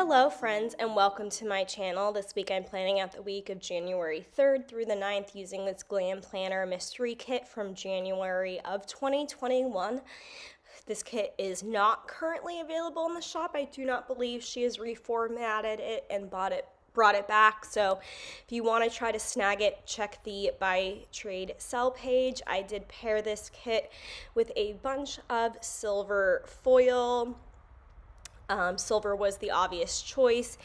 Hello friends and welcome to my channel. This week I'm planning out the week of January 3rd through the 9th using this Glam Planner mystery kit from January of 2021. This kit is not currently available in the shop. I do not believe she has reformatted it and brought it back. So if you want to try to snag it, check the buy trade sell page. I did pair this kit with a bunch of silver foil. Silver was the obvious choice,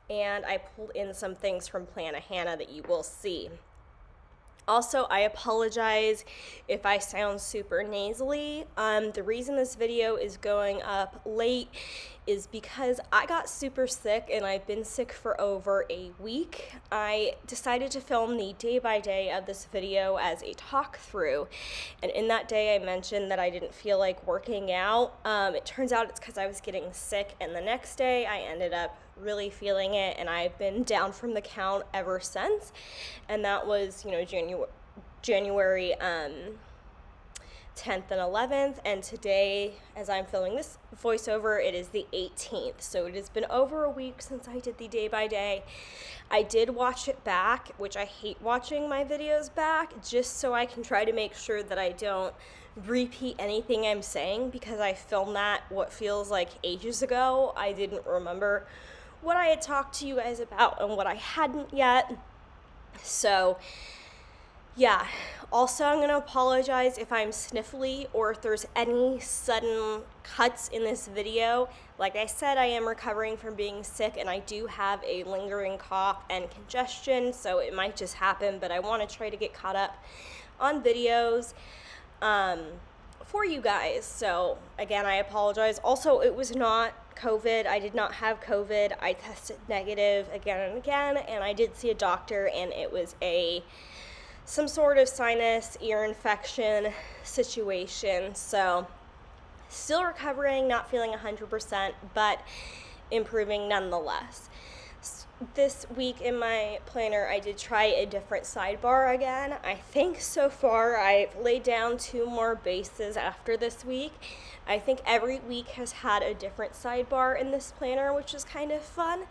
and I pulled in some things from Plan a Hannah that you will see. Also, I apologize if I sound super nasally. The reason this video is going up late is because I got super sick and I've been sick for over a week. I decided to film the day by day of this video as a talk through, and in that day I mentioned that I didn't feel like working out. It turns out it's because I was getting sick, and the next day I ended up really feeling it, and I've been down from the count ever since. And that was, January 10th and 11th, and today, as I'm filming this voiceover, it is the 18th. So it has been over a week since I did the day by day. I did watch it back, which I hate watching my videos back, just so I can try to make sure that I don't repeat anything I'm saying, because I filmed that what feels like ages ago. I didn't remember what I had talked to you guys about and what I hadn't yet. So yeah, also I'm going to apologize if I'm sniffly or if there's any sudden cuts in this video. Like I said, I am recovering from being sick, and I do have a lingering cough and congestion, so it might just happen, but I want to try to get caught up on videos for you guys. So again, I apologize. Also, it was not COVID. I did not have COVID. I tested negative again and again, and I did see a doctor, and it was some sort of sinus ear infection situation. So still recovering, not feeling 100%, but improving nonetheless. This week in my planner, I did try a different sidebar again. I think so far I've laid down 2 more bases after this week. I think every week has had a different sidebar in this planner, which is kind of fun.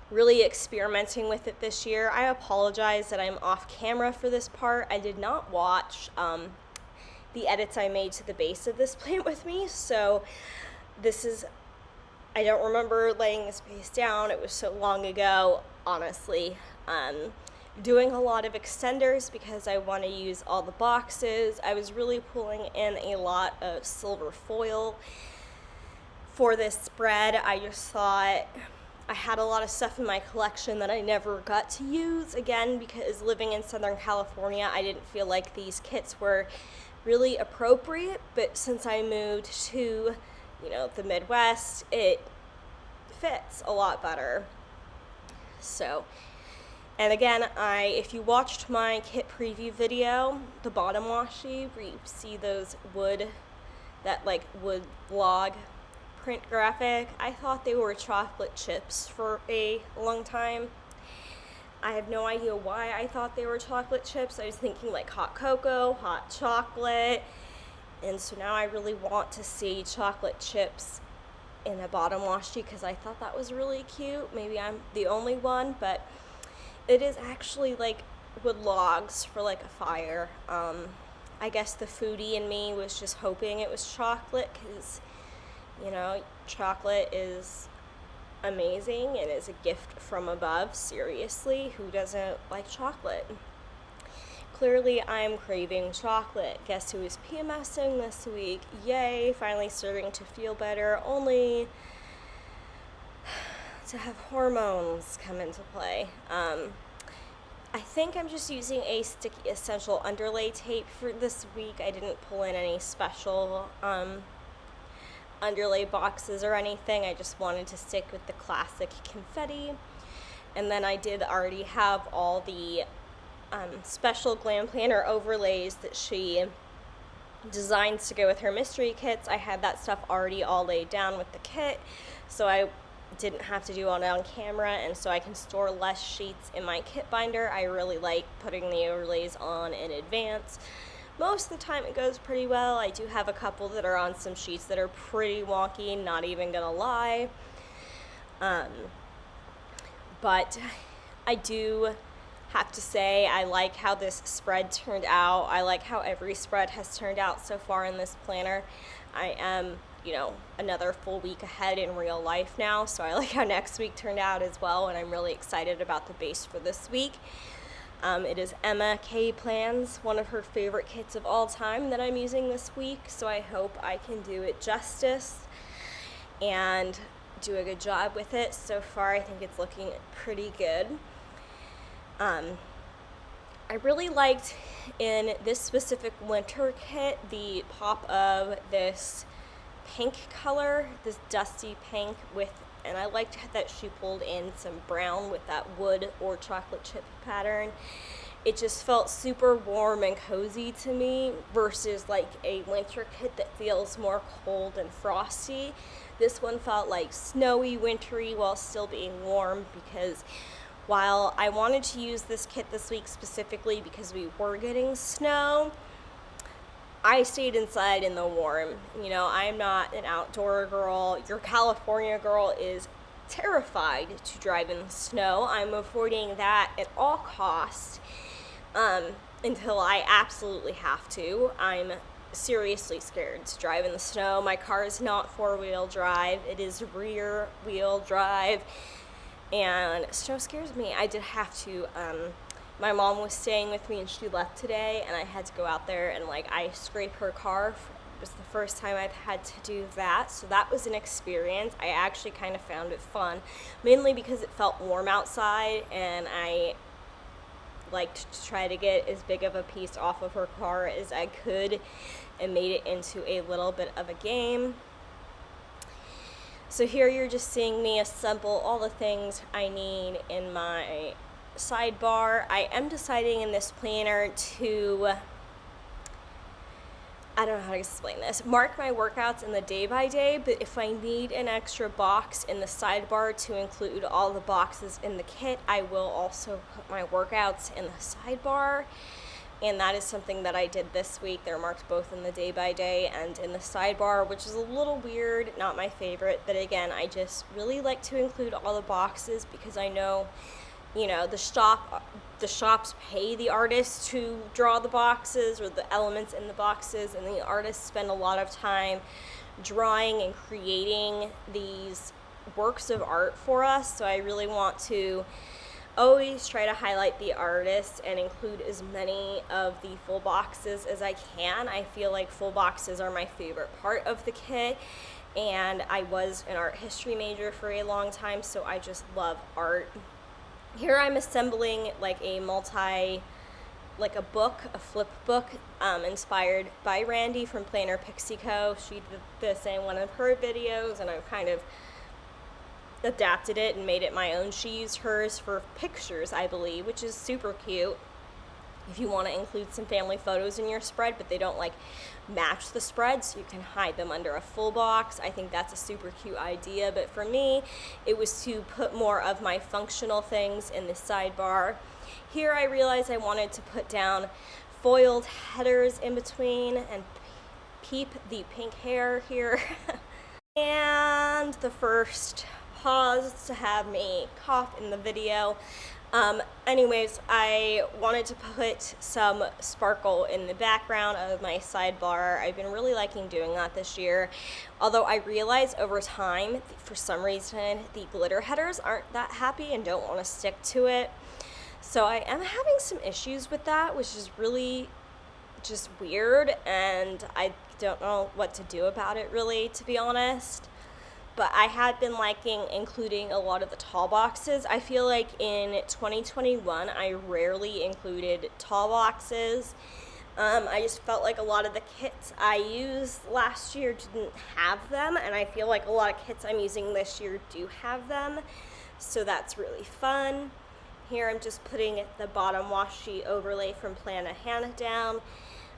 Really experimenting with it this year. I apologize that I'm off camera for this part. I did not watch the edits I made to the base of this plant with me, so I don't remember laying this base down. It was so long ago, honestly. Doing a lot of extenders because I want to use all the boxes. I was really pulling in a lot of silver foil for this spread. I just thought I had a lot of stuff in my collection that I never got to use, again, because living in Southern California, I didn't feel like these kits were really appropriate, but since I moved to, the Midwest, it fits a lot better. So, and again, if you watched my kit preview video, the bottom washi, where you see those wood log print graphic, I thought they were chocolate chips for a long time. I have no idea why I thought they were chocolate chips. I was thinking like hot cocoa, hot chocolate, and so now I really want to see chocolate chips in a bottom washi because I thought that was really cute. Maybe I'm the only one, but it is actually like wood logs for like a fire. I guess the foodie in me was just hoping it was chocolate because chocolate is amazing and is a gift from above. Seriously, who doesn't like chocolate? Clearly, I'm craving chocolate. Guess who is PMSing this week? Yay, finally starting to feel better, only to have hormones come into play. I think I'm just using a sticky essential underlay tape for this week. I didn't pull in any special underlay boxes or anything. I just wanted to stick with the classic confetti. And then I did already have all the special Glam Planner overlays that she designs to go with her mystery kits. I had that stuff already all laid down with the kit, so I didn't have to do it on camera, and so I can store less sheets in my kit binder. I really like putting the overlays on in advance. most of the time it goes pretty well. I do have a couple that are on some sheets that are pretty wonky, not even gonna lie. But I do have to say I like how this spread turned out. I like how every spread has turned out so far in this planner. I am, another full week ahead in real life now, so I like how next week turned out as well, and I'm really excited about the base for this week. It is Emma K Plans, one of her favorite kits of all time that I'm using this week, so I hope I can do it justice and do a good job with it. So far, I think it's looking pretty good. I really liked in this specific winter kit the pop of this pink color, this dusty pink and I liked that she pulled in some brown with that wood or chocolate chip pattern. It just felt super warm and cozy to me versus like a winter kit that feels more cold and frosty. This one felt like snowy, wintry while still being warm, because while I wanted to use this kit this week specifically because we were getting snow, I stayed inside in the warm. I'm not an outdoor girl. Your California girl is terrified to drive in the snow. I'm avoiding that at all costs until I absolutely have to. I'm seriously scared to drive in the snow. My car is not four-wheel drive. It is rear-wheel drive. And snow scares me. I did have to, my mom was staying with me and she left today, and I had to go out there and I scrape her car. It was the first time I've had to do that, so that was an experience. I actually kind of found it fun, mainly because it felt warm outside, and I liked to try to get as big of a piece off of her car as I could and made it into a little bit of a game. So here you're just seeing me assemble all the things I need in my sidebar. I am deciding in this planner to, I don't know how to explain this, mark my workouts in the day by day, but if I need an extra box in the sidebar to include all the boxes in the kit, I will also put my workouts in the sidebar. And that is something that I did this week. They're marked both in the day by day and in the sidebar, which is a little weird, not my favorite. But again, I just really like to include all the boxes because I know, the shops pay the artists to draw the boxes or the elements in the boxes, and the artists spend a lot of time drawing and creating these works of art for us. So I really want to always try to highlight the artists and include as many of the full boxes as I can. I feel like full boxes are my favorite part of the kit, and I was an art history major for a long time, so I just love art. Here I'm assembling a book, a flip book, inspired by Randy from Planner Pixie Co. She did this in one of her videos, and I've kind of adapted it and made it my own. She used hers for pictures, I believe, which is super cute. If you want to include some family photos in your spread, but they don't match the spread, so you can hide them under a full box, I think that's a super cute idea. But for me, it was to put more of my functional things in the sidebar. Here I realized I wanted to put down foiled headers in between and keep the pink hair here. And the first pause to have me cough in the video. Anyways, I wanted to put some sparkle in the background of my sidebar. I've been really liking doing that this year, although I realize over time, for some reason, the glitter headers aren't that happy and don't want to stick to it. So I am having some issues with that, which is really just weird, and I don't know what to do about it really, to be honest. But I had been liking including a lot of the tall boxes. I feel like in 2021, I rarely included tall boxes. I just felt like a lot of the kits I used last year didn't have them, and I feel like a lot of kits I'm using this year do have them. So that's really fun. Here I'm just putting the bottom washi overlay from Plana Hannah down.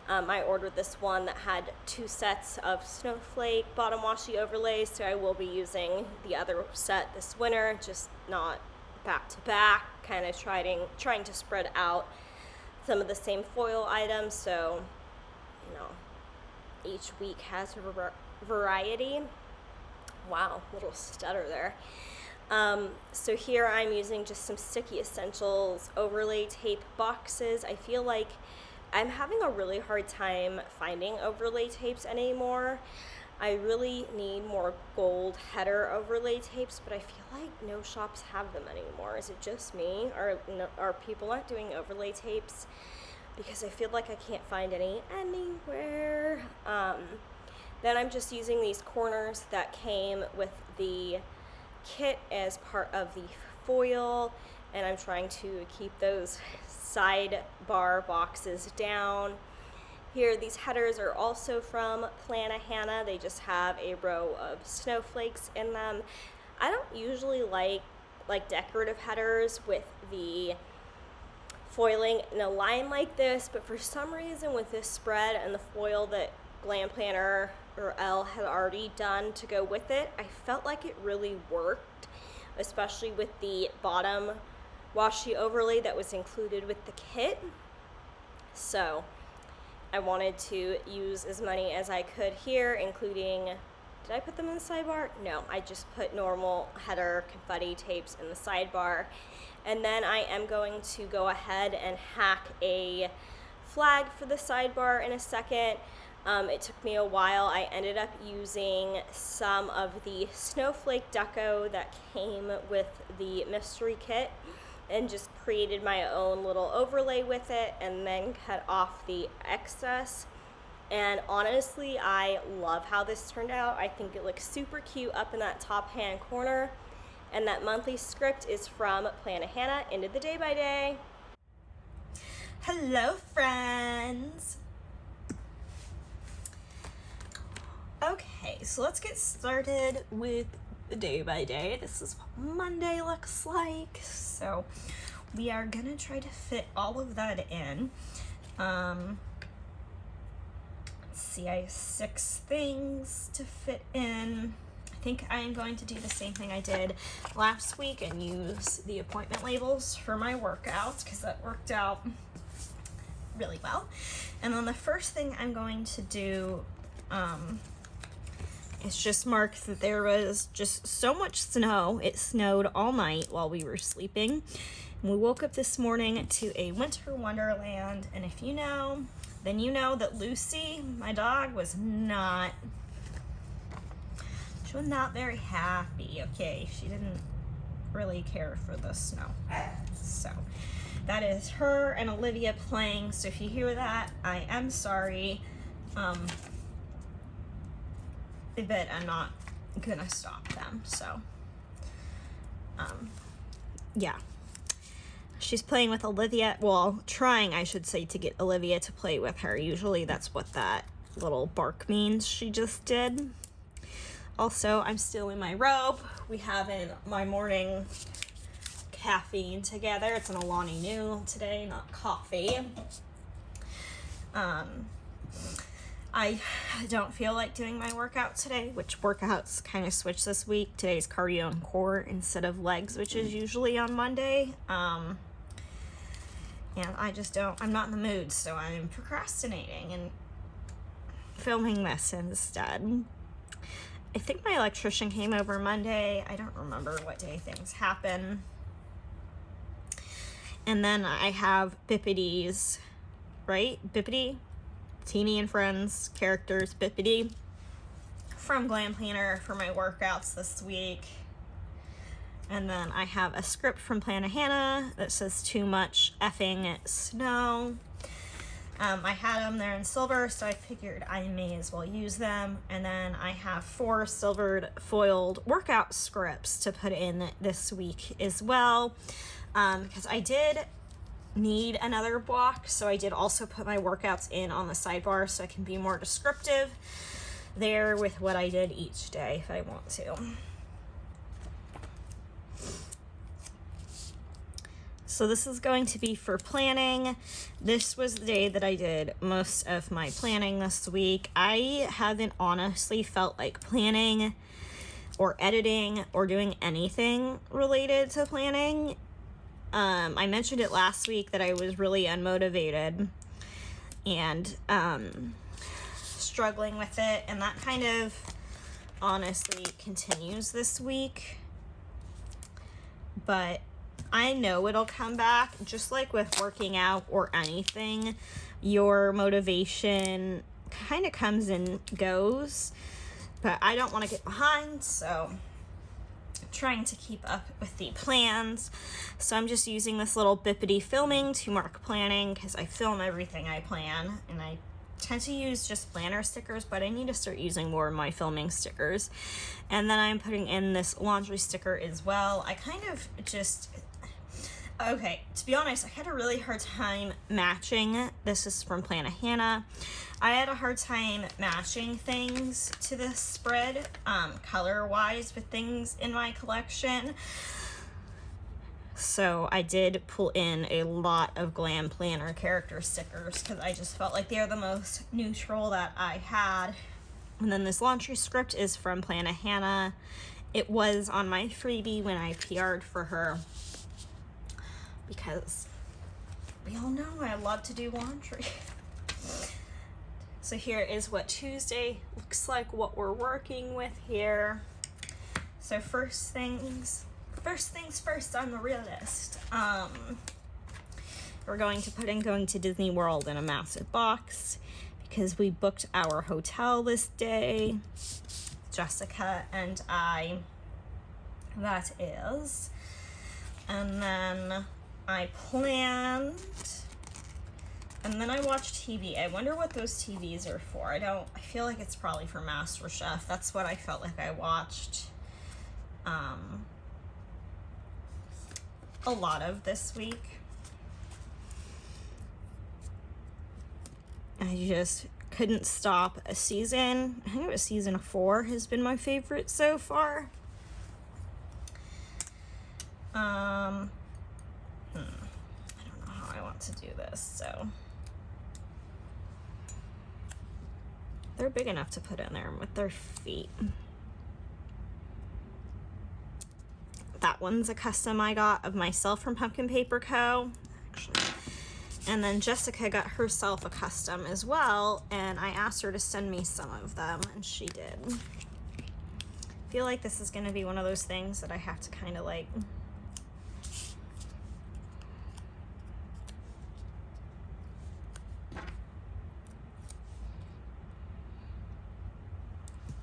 I ordered this one that had 2 sets of snowflake bottom washi overlays, so I will be using the other set this winter, just not back to back, kind of trying to spread out some of the same foil items. So each week has a variety. Wow, little stutter there. So here I'm using just some Sticky Essentials overlay tape boxes. I feel like I'm having a really hard time finding overlay tapes anymore. I really need more gold header overlay tapes, but I feel like no shops have them anymore. Is it just me? Are people not doing overlay tapes? Because I feel like I can't find any anywhere. Then I'm just using these corners that came with the kit as part of the foil, and I'm trying to keep those sidebar boxes down. Here, these headers are also from Plannahannah. They just have a row of snowflakes in them. I don't usually like decorative headers with the foiling in a line like this, but for some reason with this spread and the foil that Glam Planner or Elle had already done to go with it, I felt like it really worked, especially with the bottom washi overlay that was included with the kit. So I wanted to use as many as I could here, including, did I put them in the sidebar? No, I just put normal header confetti tapes in the sidebar. And then I am going to go ahead and hack a flag for the sidebar in a second. It took me a while. I ended up using some of the snowflake deco that came with the mystery kit and just created my own little overlay with it and then cut off the excess. And honestly, I love how this turned out. I think it looks super cute up in that top hand corner. And that monthly script is from Plannahannah, Into the Day by Day. Hello, friends. Okay, so let's get started with the day by day. This is what Monday looks like. So we are gonna try to fit all of that in. Let's see, I have 6 things to fit in. I think I'm going to do the same thing I did last week and use the appointment labels for my workouts because that worked out really well. And then the first thing I'm going to do is just mark that there was just so much snow. It snowed all night while we were sleeping. And we woke up this morning to a winter wonderland. And if you know, then you know that Lucy, my dog, was not very happy, okay? She didn't really care for the snow. So that is her and Olivia playing. So if you hear that, I am sorry. But I'm not gonna stop them, so yeah, she's playing with Olivia, well, trying, I should say, to get Olivia to play with her. Usually that's what that little bark means she just did. Also, I'm still in my robe. We having my morning caffeine together. It's an Alani Nu today, not coffee. I don't feel like doing my workout today, which workouts kind of switched this week. Today's cardio and core instead of legs, which is usually on Monday. And I just I'm not in the mood, so I'm procrastinating and filming this instead. I think my electrician came over Monday. I don't remember what day things happen. And then I have Bippity's, right? Bippity? Teeny and Friends characters, Bippity, from Glam Planner for my workouts this week. And then I have a script from Plannahannah that says too much effing snow. I had them there in silver, so I figured I may as well use them. And then I have 4 silvered foiled workout scripts to put in this week as well, because I did need another block, so I did also put my workouts in on the sidebar so I can be more descriptive there with what I did each day if I want to. So this is going to be for planning. This was the day that I did most of my planning this week. I haven't honestly felt like planning or editing or doing anything related to planning. I mentioned it last week that I was really unmotivated and struggling with it, and that kind of honestly continues this week. But I know it'll come back, just like with working out or anything. Your motivation kind of comes and goes, but I don't want to get behind, so I'm trying to keep up with the plans. So I'm just using this little bippity filming to mark planning, because I film everything I plan, and I tend to use just planner stickers, but I need to start using more of my filming stickers. And then I'm putting in this laundry sticker as well. I kind of just, okay, to be honest, I had a really hard time matching. This is from Plan a Hannah. I had a hard time matching things to this spread, color-wise, with things in my collection. So I did pull in a lot of Glam planner character stickers, because I just felt like they're the most neutral that I had. And then this laundry script is from Plan a Hannah. It was on my freebie when I PR'd for her, because we all know I love to do laundry. So here is what Tuesday looks like, what we're working with here. So first things first on the real list. We're going to put in going to Disney World in a massive box, because we booked our hotel this day, Jessica and I, that is. And then I planned, and then I watched TV. I wonder what those TVs are for. I feel like it's probably for MasterChef. That's what I felt like I watched a lot of this week. I just couldn't stop a season. I think it was season 4 has been my favorite so far. I don't know how I want to do this, so they're big enough to put in there with their feet. That one's a custom I got of myself from Pumpkin Paper Co. Actually. And then Jessica got herself a custom as well, and I asked her to send me some of them, and she did. I feel like this is going to be one of those things that I have to kind of like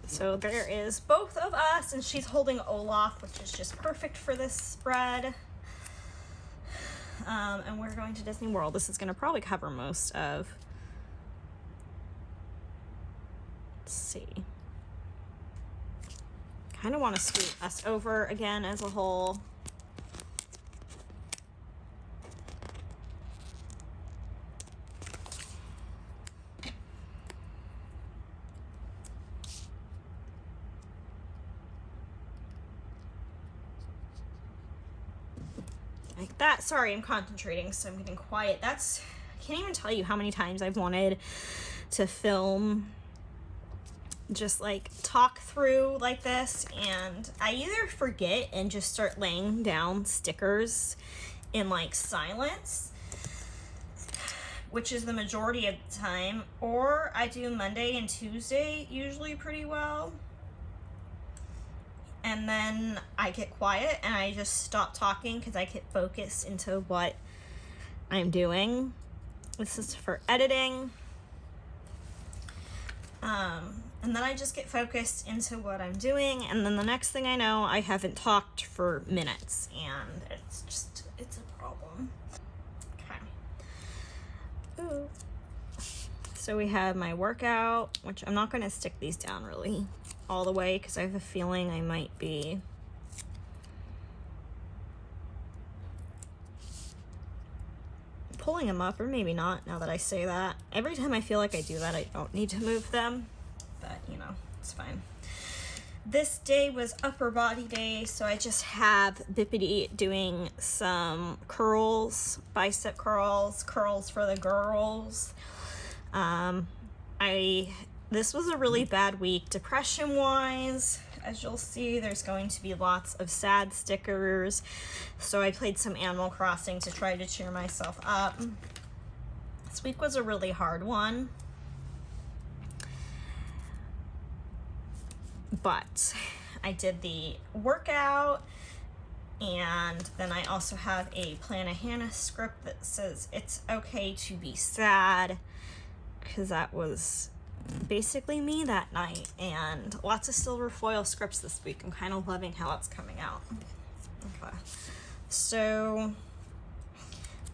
so there is both of us, and she's holding Olaf, which is just perfect for this spread. And we're going to Disney World. This is going to probably cover most of, let's see. Kind of want to scoot us over again as a whole. Like that. Sorry, I'm concentrating, so I'm getting quiet. I can't even tell you how many times I've wanted to film, just like talk through like this, and I either forget and just start laying down stickers in like silence, which is the majority of the time, or I do Monday and Tuesday usually pretty well. And then I get quiet and I just stop talking because I get focused into what I'm doing. This is for editing. And then I just get focused into what I'm doing, and then the next thing I know, I haven't talked for minutes, and it's a problem. Okay. Ooh. So we have my workout, which I'm not going to stick these down really all the way because I have a feeling I might be pulling them up, or maybe not, now that I say that. Every time I feel like I do that, I don't need to move them, but you know, it's fine. This day was upper body day, so I just have Bippity doing some curls, bicep curls, curls for the girls. This was a really bad week depression wise. As you'll see, there's going to be lots of sad stickers, so I played some Animal Crossing to try to cheer myself up. This week was a really hard one. but I did the workout, and then I also have a Plan a Hannah script that says it's okay to be sad, because that was basically me that night. And lots of silver foil scripts this week. I'm kind of loving how it's coming out. Okay, so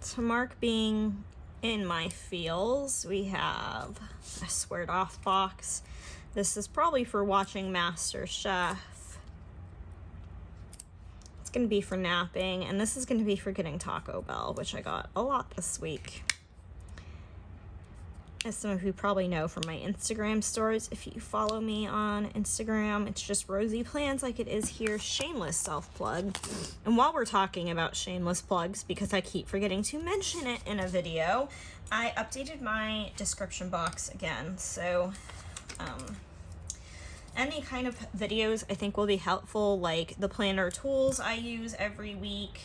to mark being in my feels, we have a squared off box. This is probably for watching MasterChef. It's going to be for napping, and this is going to be for getting Taco Bell, which I got a lot this week. As some of you probably know from my Instagram stories, if you follow me on Instagram, it's just RoseyPlans like it is here, shameless self-plug. And while we're talking about shameless plugs, because I keep forgetting to mention it in a video, I updated my description box again. So any kind of videos I think will be helpful, like the planner tools I use every week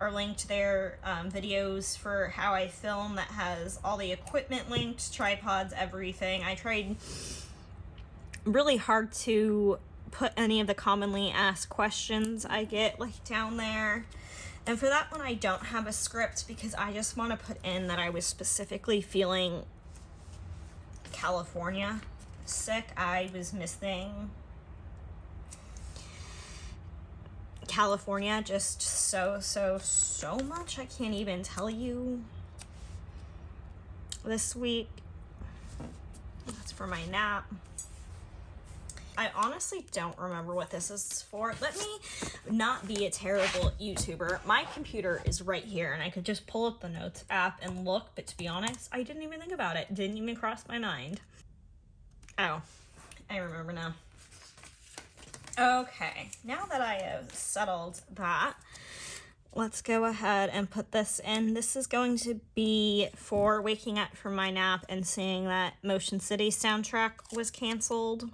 are linked there. Videos for how I film that has all the equipment linked, tripods, everything. I tried really hard to put any of the commonly asked questions I get like down there. And for that one, I don't have a script because I just want to put in that I was specifically feeling California sick. I was missing California just so much. I can't even tell you. This week, that's for my nap. I honestly don't remember what this is for. Let me not be a terrible YouTuber. My computer is right here, and I could just pull up the notes app and look, but to be honest, I didn't even think about it. Didn't even cross my mind. Oh, I remember now. Okay, now that I have settled that, let's go ahead and put this in. This is going to be for waking up from my nap and seeing that Motion City soundtrack was canceled,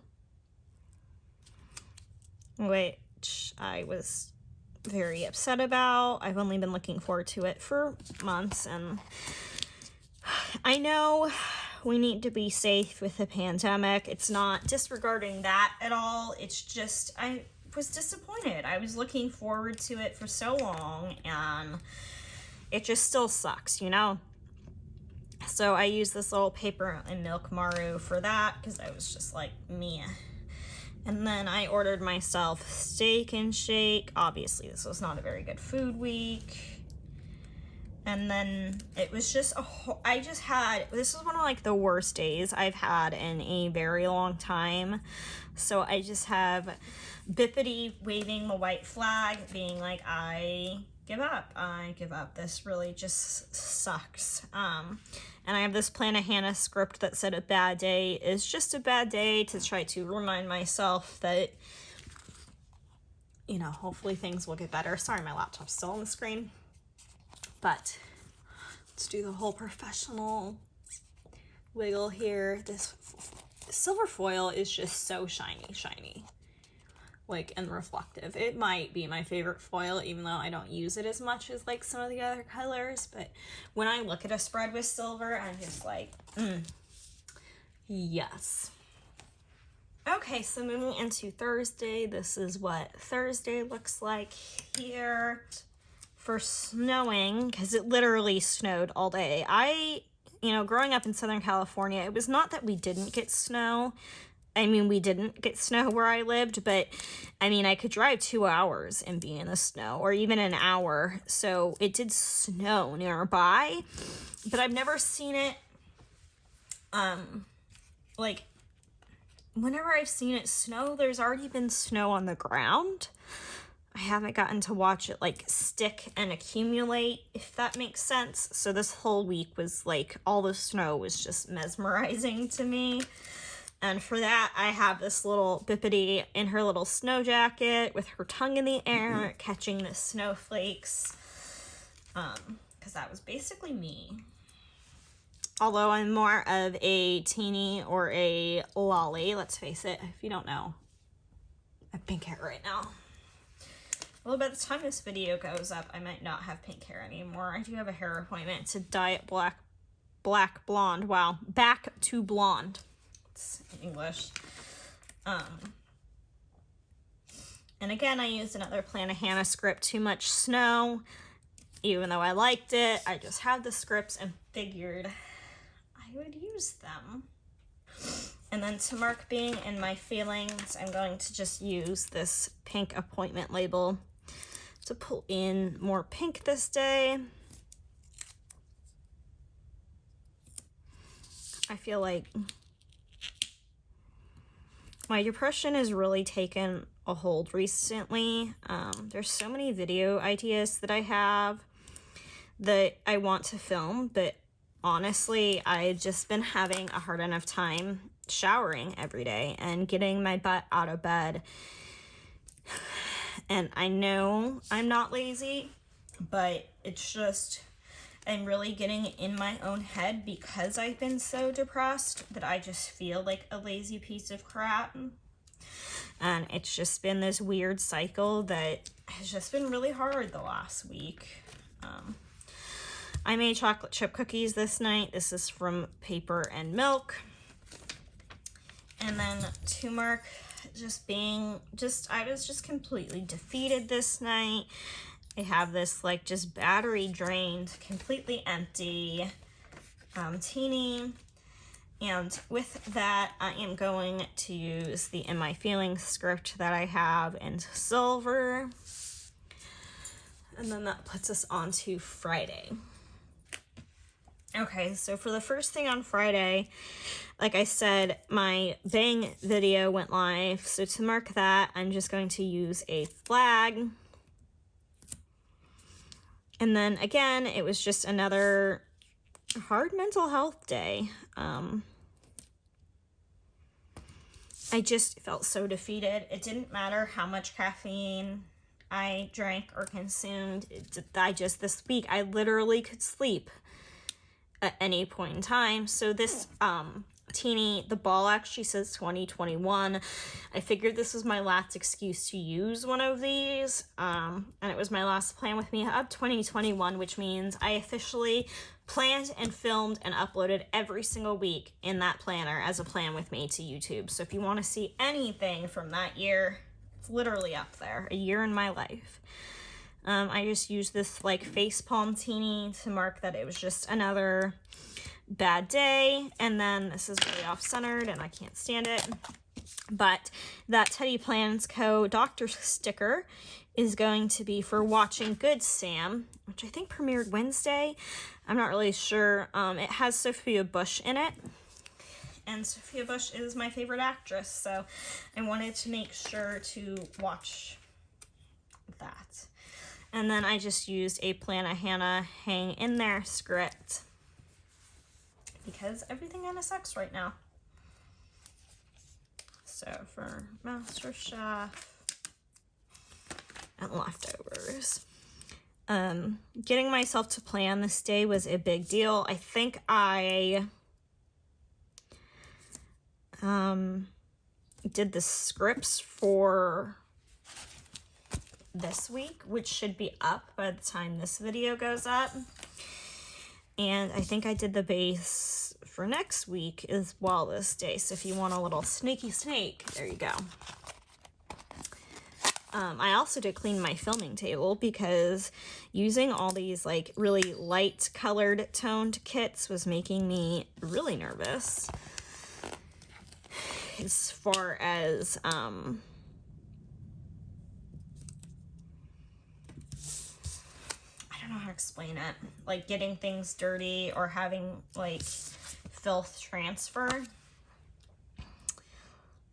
which I was very upset about. I've only been looking forward to it for months, and I know we need to be safe with the pandemic. It's not disregarding that at all. It's just, I was disappointed. I was looking forward to it for so long, and it just still sucks, you know? So I used this little paper and milk maru for that because I was just like, meh. And then I ordered myself Steak and Shake. Obviously, this was not a very good food week. And then it was just this is one of like the worst days I've had in a very long time. So I just have Bippity waving the white flag, being like, I give up. This really just sucks. And I have this Plan a Hannah script that said a bad day is just a bad day, to try to remind myself that, you know, hopefully things will get better. Sorry, my laptop's still on the screen. But let's do the whole professional wiggle here. This silver foil is just so shiny, like, and reflective. It might be my favorite foil, even though I don't use it as much as like some of the other colors. But when I look at a spread with silver, I'm just like, yes. Okay, so moving into Thursday, this is what Thursday looks like here. For snowing, because it literally snowed all day. Growing up in Southern California, it was not that we didn't get snow. I mean, we didn't get snow where I lived, but I mean, I could drive 2 hours and be in the snow, or even an hour. So it did snow nearby, but I've never seen it, like, whenever I've seen it snow, there's already been snow on the ground. I haven't gotten to watch it like stick and accumulate, if that makes sense. So this whole week was like, all the snow was just mesmerizing to me. And for that, I have this little Bippity in her little snow jacket with her tongue in the air, catching the snowflakes. Because that was basically me. Although I'm more of a teeny or a lolly, let's face it. If you don't know, I have pink hair right now. Well, by the time this video goes up, I might not have pink hair anymore. I do have a hair appointment to dye it black blonde. Wow, back to blonde. It's in English. And again, I used another Plan of Hannah script, Too Much Snow. Even though I liked it, I just had the scripts and figured I would use them. And then to mark being in my feelings, I'm going to just use this pink appointment label to pull in more pink this day. I feel like my depression has really taken a hold recently. There's so many video ideas that I have that I want to film, but honestly, I've just been having a hard enough time showering every day and getting my butt out of bed. And I know I'm not lazy, but it's just, I'm really getting in my own head because I've been so depressed that I just feel like a lazy piece of crap. And it's just been this weird cycle that has just been really hard the last week. I made chocolate chip cookies this night. This is from Paper and Milk. And then to mark just being, I was just completely defeated this night. I have this like just battery drained, completely empty teeny. And with that, I am going to use the In My Feelings script that I have in silver. And then that puts us on to Friday. Okay, so for the first thing on Friday, like I said, my Bang video went live. So to mark that, I'm just going to use a flag. And then again, it was just another hard mental health day. I just felt so defeated. It didn't matter how much caffeine I drank or consumed. This week, I literally could sleep at any point in time. So this teeny, the ball actually says 2021. I figured this was my last excuse to use one of these. And it was my last plan with me of 2021, which means I officially planned and filmed and uploaded every single week in that planner as a plan with me to YouTube. So if you want to see anything from that year, it's literally up there, a year in my life. I just used this like face palm teeny to mark that it was just another bad day. And then this is really off-centered and I can't stand it. But that Teddy Plans Co. doctor sticker is going to be for Watching Good Sam, which I think premiered Wednesday. I'm not really sure. It has Sophia Bush in it. And Sophia Bush is my favorite actress, so I wanted to make sure to watch that. And then I just used a Plan of Hannah hang in there script because everything kind of sucks right now. So for MasterChef and leftovers. Getting myself to plan this day was a big deal. I think I did the scripts for this week, which should be up by the time this video goes up. And I think I did the base for next week as well this day. So if you want a little sneaky sneak, there you go. I also did clean my filming table because using all these like really light colored toned kits was making me really nervous. As far as I don't know how to explain it, like getting things dirty or having like filth transfer.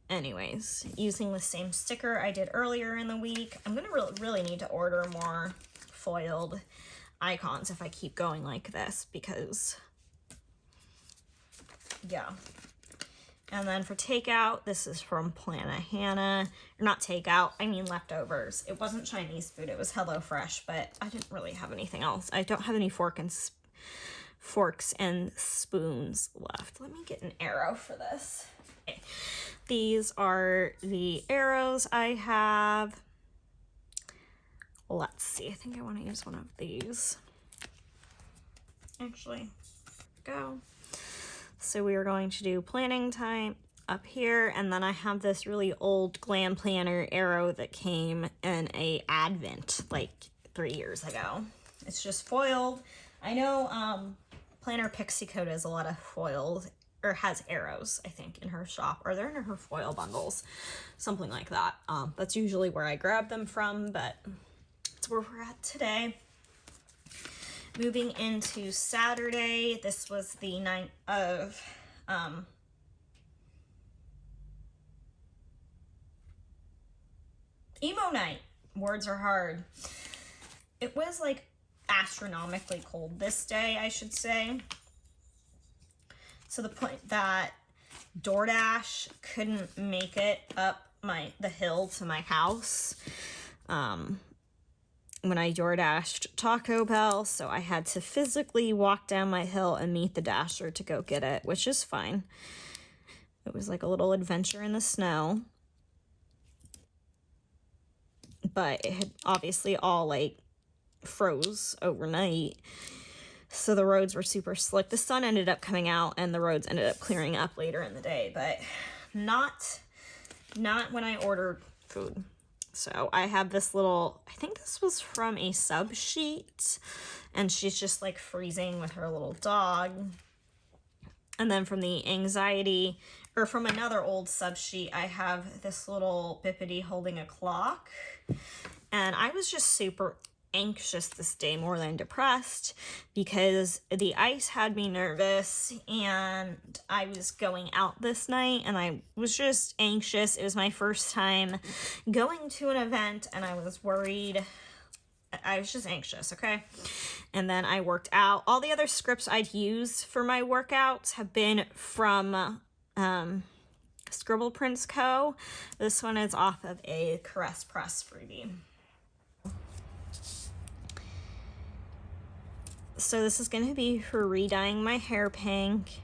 Anyways, using the same sticker I did earlier in the week. I'm gonna really need to order more foiled icons if I keep going like this because yeah. And then for takeout, this is from Plan of Hannah. Or not takeout, I mean leftovers. It wasn't Chinese food, it was HelloFresh, but I didn't really have anything else. I don't have any forks and spoons left. Let me get an arrow for this. Okay. These are the arrows I have. Let's see, I think I want to use one of these. Actually, go. So we are going to do planning time. up here, and then I have this really old Glam planner arrow that came in a Advent like 3 years ago. It's just foiled. I know Planner Pixie Code has a lot of foiled, or has arrows, I think, in her shop, or they're in her foil bundles, something like that. That's usually where I grab them from, but that's where we're at today. Moving into Saturday, this was the night of emo night. Words are hard. It was like astronomically cold this day, I should say. To the point that DoorDash couldn't make it up the hill to my house when I DoorDashed Taco Bell, so I had to physically walk down my hill and meet the Dasher to go get it, which is fine. It was like a little adventure in the snow. But it had obviously all like froze overnight, so the roads were super slick. The sun ended up coming out and the roads ended up clearing up later in the day, but not when I ordered food. So I have this little, I think this was from a sub sheet, and she's just like freezing with her little dog. And then from the anxiety, or from another old sub sheet, I have this little Bippity holding a clock. And I was just super anxious this day, more than depressed, because the ice had me nervous, and I was going out this night and I was just anxious. It was my first time going to an event and I was worried. I was just anxious, okay? And then I worked out. All the other scripts I'd use for my workouts have been from Scribble Prints Co. This one is off of a Caress Press freebie. So this is going to be for re-dyeing my hair pink.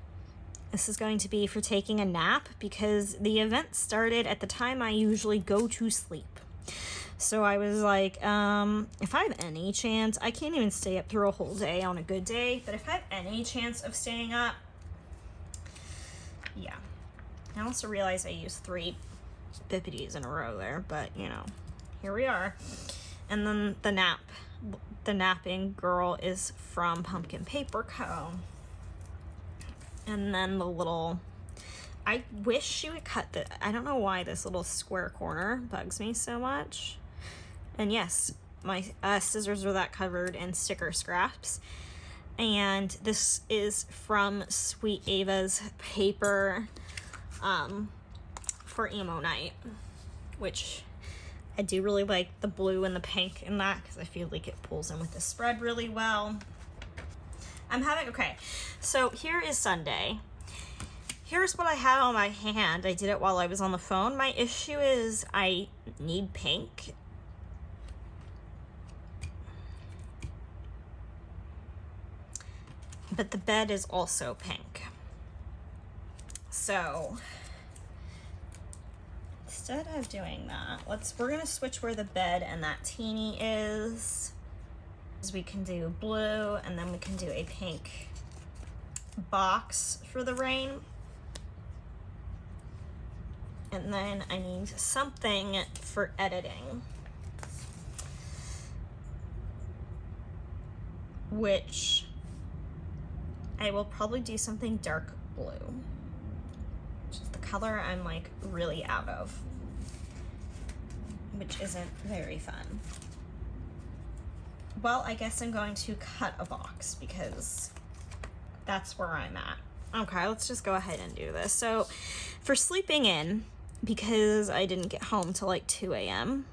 This is going to be for taking a nap, because the event started at the time I usually go to sleep. So I was like, if I have any chance, I can't even stay up through a whole day on a good day, but if I have any chance of staying up, yeah. I also realized I used 3 Bippities in a row there, but you know, here we are. And then the napping girl is from Pumpkin Paper Co. And then the little, I wish she would cut I don't know why this little square corner bugs me so much. And yes, my scissors are that covered in sticker scraps. And this is from Sweet Ava's paper for emo night, which I do really like the blue and the pink in that, because I feel like it pulls in with the spread really well. Okay, so here is Sunday. Here's what I had on my hand. I did it while I was on the phone. My issue is I need pink. But the bed is also pink. So instead of doing that, we're gonna switch where the bed and that teeny is. We can do blue, and then we can do a pink box for the rain. And then I need something for editing, which I will probably do something dark blue, which is the color I'm like really out of, which isn't very fun. Well, I guess I'm going to cut a box because that's where I'm at. Okay, let's just go ahead and do this. So for sleeping in, because I didn't get home till like 2 a.m.,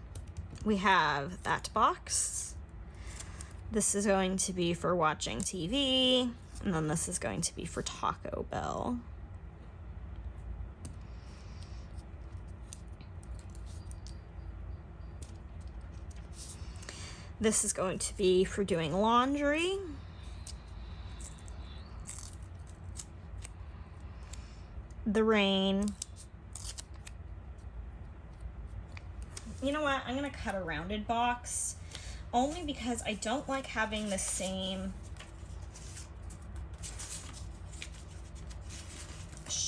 we have that box. This is going to be for watching TV, and then this is going to be for Taco Bell. This is going to be for doing laundry. The rain. You know what? I'm going to cut a rounded box, only because I don't like having the same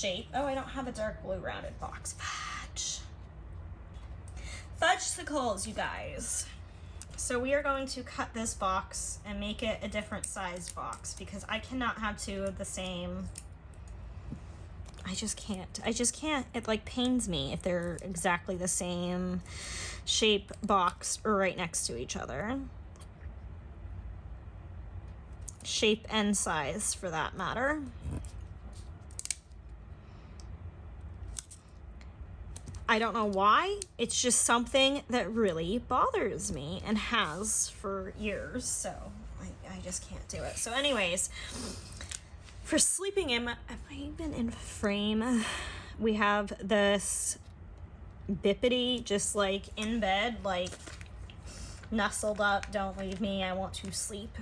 shape. Oh, I don't have a dark blue rounded box. Fudge. Fudgesicles, you guys. So we are going to cut this box and make it a different size box because I cannot have two of the same. I just can't. It like pains me if they're exactly the same shape box or right next to each other. Shape and size for that matter. I don't know why. It's just something that really bothers me and has for years. So I just can't do it. So anyways, for sleeping in, have I even in frame? We have this Bippity just like in bed, like nestled up. Don't leave me. I want to sleep.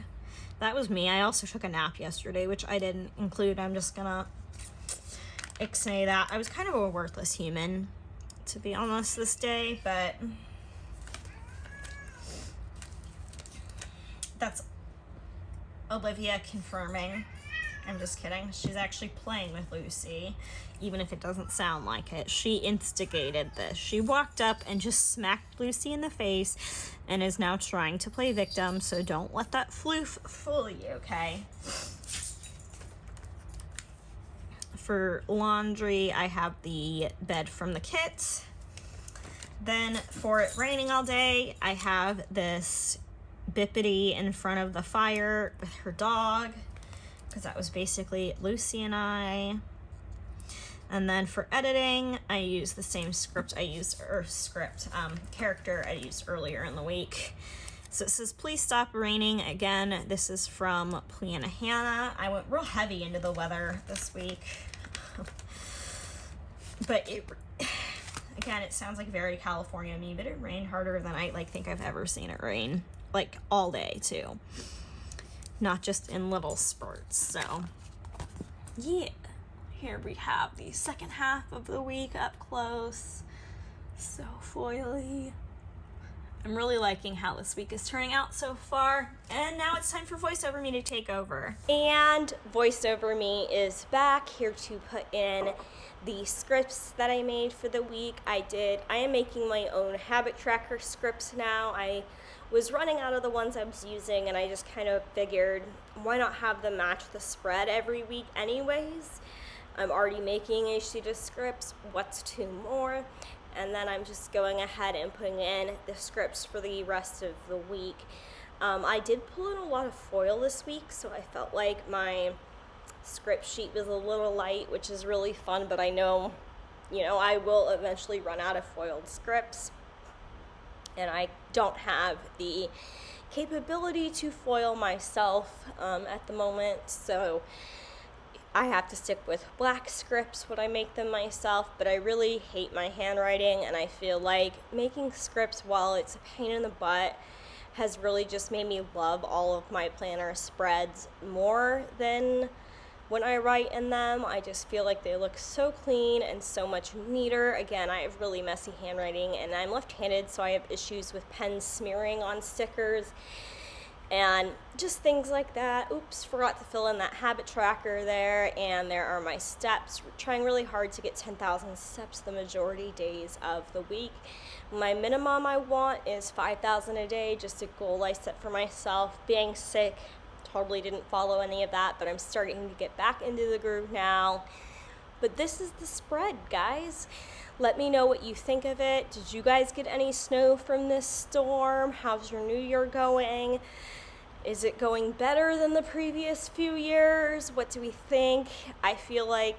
That was me. I also took a nap yesterday, which I didn't include. I'm just gonna ixnay that. I was kind of a worthless human, to be honest, this day, but that's Olivia confirming. I'm just kidding. She's actually playing with Lucy, even if it doesn't sound like it. She instigated this. She walked up and just smacked Lucy in the face and is now trying to play victim, so don't let that floof fool you, okay? For laundry, I have the bed from the kit. Then for it raining all day, I have this Bippity in front of the fire with her dog, because that was basically Lucy and I. And then for editing, I use the same script I used, or character I used earlier in the week. So it says, please stop raining. Again, this is from Plana Hannah. I went real heavy into the weather this week. But again, it sounds like very California me, but it rained harder than I think I've ever seen it rain. Like all day too. Not just in little spurts. So yeah. Here we have the second half of the week up close. So foily. I'm really liking how this week is turning out so far. And now it's time for VoiceOver Me to take over. And VoiceOver Me is back here to put in the scripts that I made for the week. I am making my own habit tracker scripts now. I was running out of the ones I was using, and I just kind of figured, why not have them match the spread every week anyways? I'm already making a sheet of scripts. What's two more? And then I'm just going ahead and putting in the scripts for the rest of the week. I did pull in a lot of foil this week, so I felt like my script sheet was a little light, which is really fun, but I know, I will eventually run out of foiled scripts, and I don't have the capability to foil myself at the moment, so I have to stick with black scripts when I make them myself, but I really hate my handwriting, and I feel like making scripts, while it's a pain in the butt, has really just made me love all of my planner spreads more than when I write in them. I just feel like they look so clean and so much neater. Again, I have really messy handwriting, and I'm left-handed, so I have issues with pen smearing on stickers and just things like that. Oops, forgot to fill in that habit tracker there, and there are my steps. We're trying really hard to get 10,000 steps the majority days of the week. My minimum I want is 5,000 a day, just a goal I set for myself. Being sick, totally didn't follow any of that, but I'm starting to get back into the groove now. But this is the spread, guys. Let me know what you think of it. Did you guys get any snow from this storm? How's your new year going? Is it going better than the previous few years? What do we think? I feel like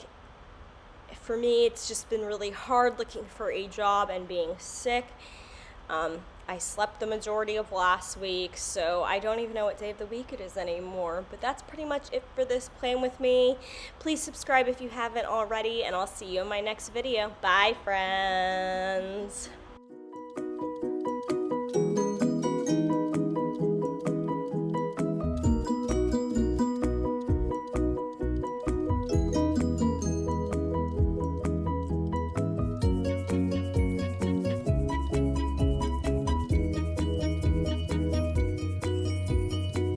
for me, it's just been really hard looking for a job and being sick. I slept the majority of last week, so I don't even know what day of the week it is anymore. But that's pretty much it for this Plan With Me. Please subscribe if you haven't already, and I'll see you in my next video. Bye, friends.